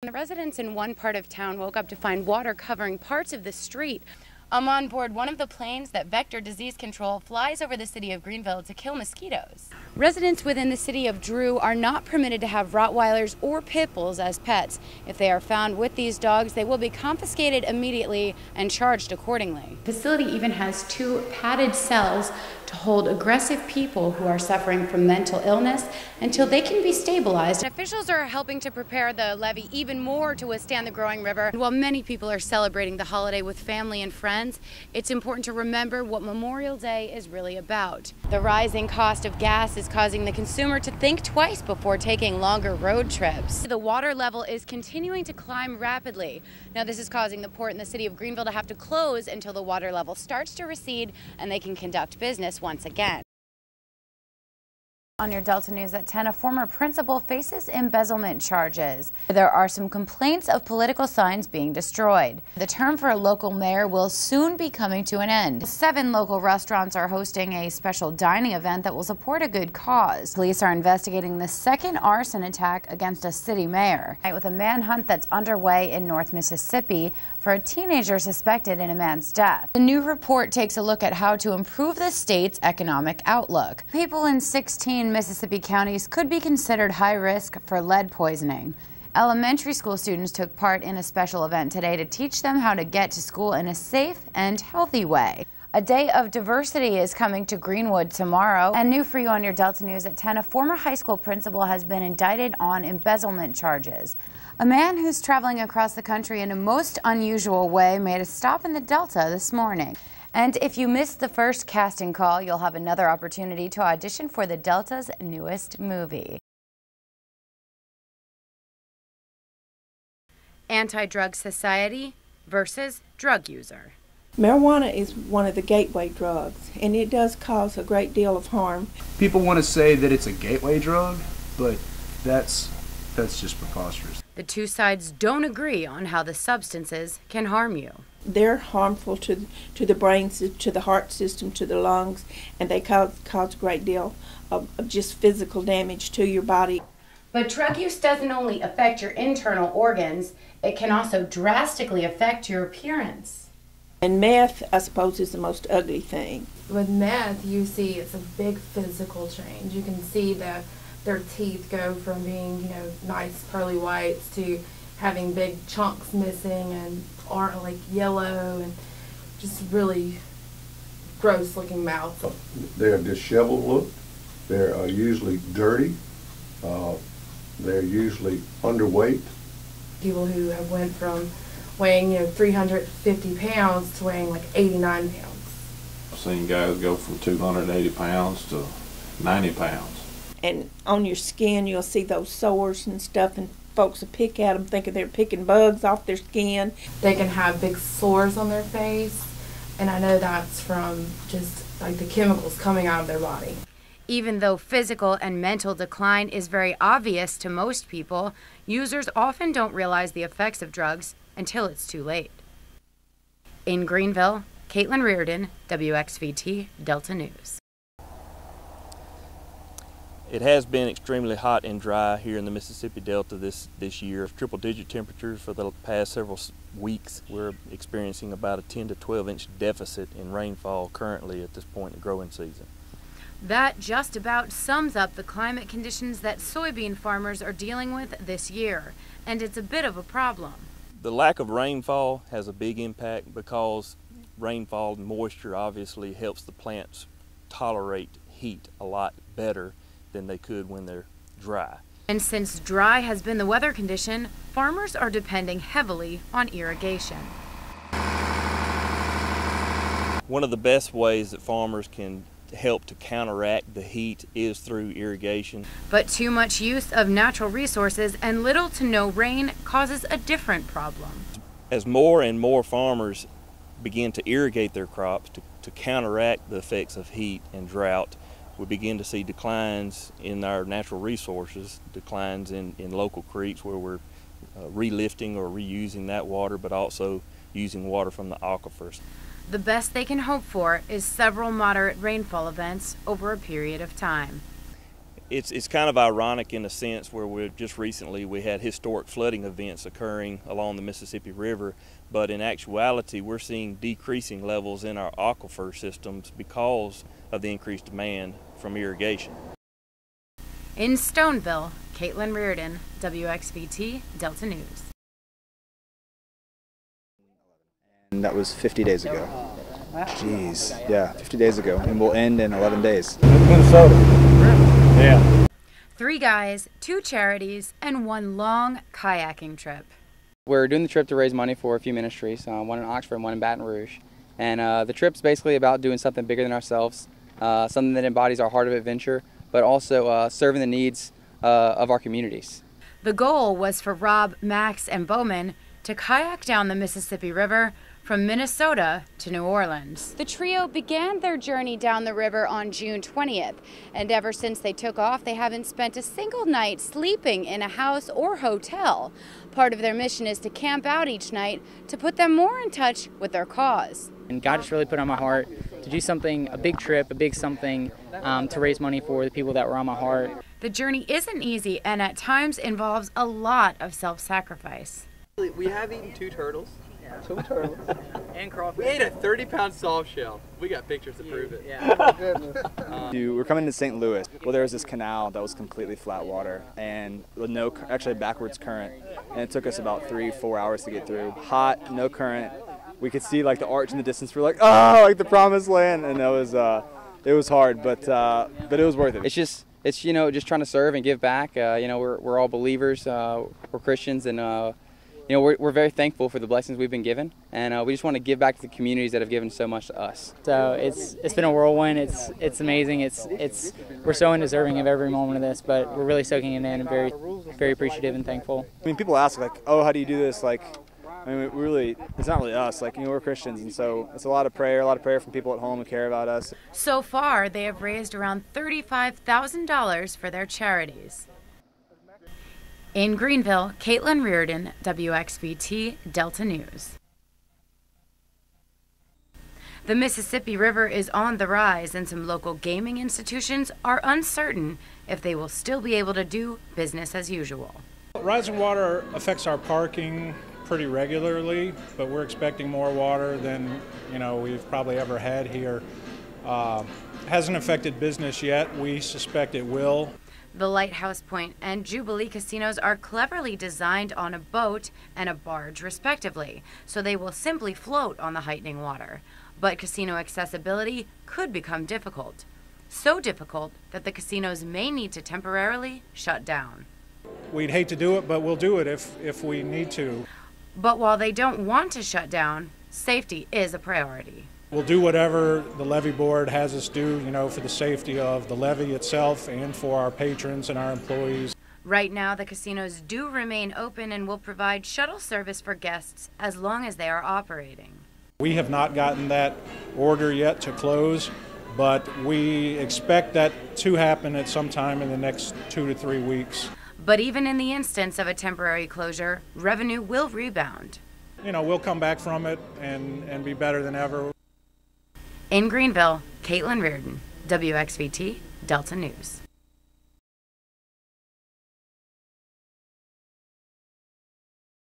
The residents in one part of town woke up to find water covering parts of the street. I'm on board one of the planes that Vector Disease Control flies over the city of Greenville to kill mosquitoes. Residents within the city of Drew are not permitted to have Rottweilers or Pit Bulls as pets. If they are found with these dogs, they will be confiscated immediately and charged accordingly. The facility even has 2 padded cells to hold aggressive people who are suffering from mental illness until they can be stabilized. Officials are helping to prepare the levee even more to withstand the growing river. While many people are celebrating the holiday with family and friends, it's important to remember what Memorial Day is really about. The rising cost of gas is causing the consumer to think twice before taking longer road trips. The water level is continuing to climb rapidly. Now, this is causing the port in the city of Greenville to have to close until the water level starts to recede and they can conduct business once again. On your Delta News at 10, a former principal faces embezzlement charges. There are some complaints of political signs being destroyed. The term for a local mayor will soon be coming to an end. 7 local restaurants are hosting a special dining event that will support a good cause. Police are investigating the second arson attack against a city mayor, with a manhunt that's underway in North Mississippi for a teenager suspected in a man's death. The new report takes a look at how to improve the state's economic outlook. People in 16 Mississippi counties could be considered high risk for lead poisoning. Elementary school students took part in a special event today to teach them how to get to school in a safe and healthy way. A day of diversity is coming to Greenwood tomorrow. And new for you on your Delta News at 10, a former high school principal has been indicted on embezzlement charges. A man who's traveling across the country in a most unusual way made a stop in the Delta this morning. And if you missed the first casting call, you'll have another opportunity to audition for the Delta's newest movie. Anti-drug society versus drug user. Marijuana is one of the gateway drugs, and it does cause a great deal of harm. People want to say that it's a gateway drug, but that's just preposterous. The two sides don't agree on how the substances can harm you. They're harmful to the brain, to the heart system, to the lungs, and they cause a great deal of just physical damage to your body. But drug use doesn't only affect your internal organs, it can also drastically affect your appearance. And meth, I suppose, is the most ugly thing. With meth, you see it's a big physical change. You can see their teeth go from being, nice pearly whites to having big chunks missing and are like yellow and just really gross looking mouths. They're disheveled look. They're usually dirty. They're usually underweight. People who have went from weighing 350 pounds to weighing like 89 pounds. I've seen guys go from 280 pounds to 90 pounds. And on your skin you'll see those sores and stuff, and folks will pick at them thinking they're picking bugs off their skin. They can have big sores on their face, and I know that's from just like the chemicals coming out of their body. Even though physical and mental decline is very obvious to most people, users often don't realize the effects of drugs until it's too late. In Greenville, Caitlin Reardon, Wxvt, Delta News. It has been extremely hot and dry here in the Mississippi Delta this year. Triple-digit temperatures for the past several weeks. We're experiencing about a 10 to 12 inch deficit in rainfall currently at this point in the growing season. That just about sums up the climate conditions that soybean farmers are dealing with this year, and it's a bit of a problem. The lack of rainfall has a big impact because rainfall and moisture obviously helps the plants tolerate heat a lot better than they could when they're dry. And since dry has been the weather condition, farmers are depending heavily on irrigation. One of the best ways that farmers can help to counteract the heat is through irrigation. But too much use of natural resources and little to no rain causes a different problem. As more and more farmers begin to irrigate their crops to counteract the effects of heat and drought, we begin to see declines in our natural resources, declines in local creeks where we're relifting or reusing that water, but also using water from the aquifers. The best they can hope for is several moderate rainfall events over a period of time. It's kind of ironic in a sense where we had historic flooding events occurring along the Mississippi River, but in actuality we're seeing decreasing levels in our aquifer systems because of the increased demand from irrigation. In Stoneville, Caitlin Reardon, Wxvt, Delta News. And that was 50 days ago. Jeez, yeah, 50 days ago, and we'll end in 11 days. Minnesota. Yeah. 3 guys, 2 charities, and 1 long kayaking trip. We're doing the trip to raise money for a few ministries, one in Oxford and one in Baton Rouge. And the trip's basically about doing something bigger than ourselves, something that embodies our heart of adventure, but also serving the needs of our communities. The goal was for Rob, Max, and Bowman to kayak down the Mississippi River from Minnesota to New Orleans. The trio began their journey down the river on June 20th, and ever since they took off, they haven't spent a single night sleeping in a house or hotel. Part of their mission is to camp out each night to put them more in touch with their cause. And God just really put on my heart to do something, a big trip, a big something, to raise money for the people that were on my heart. The journey isn't easy and at times involves a lot of self-sacrifice. We have eaten 2 turtles. 2 turtles. And crawfish. We ate a 30-pound soft shell. We got pictures to prove it. Yeah. We're coming to St. Louis. Well, there was this canal that was completely flat water and with actually backwards current. And it took us about 3-4 hours to get through. Hot, no current. We could see like the arch in the distance. We're like, oh, like the promised land. And it was hard, but it was worth it. It's just trying to serve and give back. We're all believers. We're Christians, and we're very thankful for the blessings we've been given, and we just want to give back to the communities that have given so much to us. So it's been a whirlwind. It's amazing. We're so undeserving of every moment of this, but we're really soaking it in and very, very appreciative and thankful. I mean, people ask like, oh, how do you do this? Like, I mean, it's not really us. Like, we're Christians, and so it's a lot of prayer from people at home who care about us. So far, they have raised around $35,000 for their charities. In Greenville, Caitlin Reardon, Wxvt, Delta News. The Mississippi River is on the rise, and some local gaming institutions are uncertain if they will still be able to do business as usual. Rising water affects our parking pretty regularly, but we're expecting more water than we've probably ever had here. Hasn't affected business yet. We suspect it will. The Lighthouse Point and Jubilee casinos are cleverly designed on a boat and a barge, respectively, so they will simply float on the heightening water. But casino accessibility could become difficult. So difficult that the casinos may need to temporarily shut down. We'd hate to do it, but we'll do it if we need to. But while they don't want to shut down, safety is a priority. We'll do whatever the levee board has us do, for the safety of the levee itself and for our patrons and our employees. Right now, the casinos do remain open and will provide shuttle service for guests as long as they are operating. We have not gotten that order yet to close, but we expect that to happen at some time in the next 2 to 3 weeks. But even in the instance of a temporary closure, revenue will rebound. We'll come back from it and be better than ever. In Greenville, Caitlin Reardon, Wxvt, Delta News.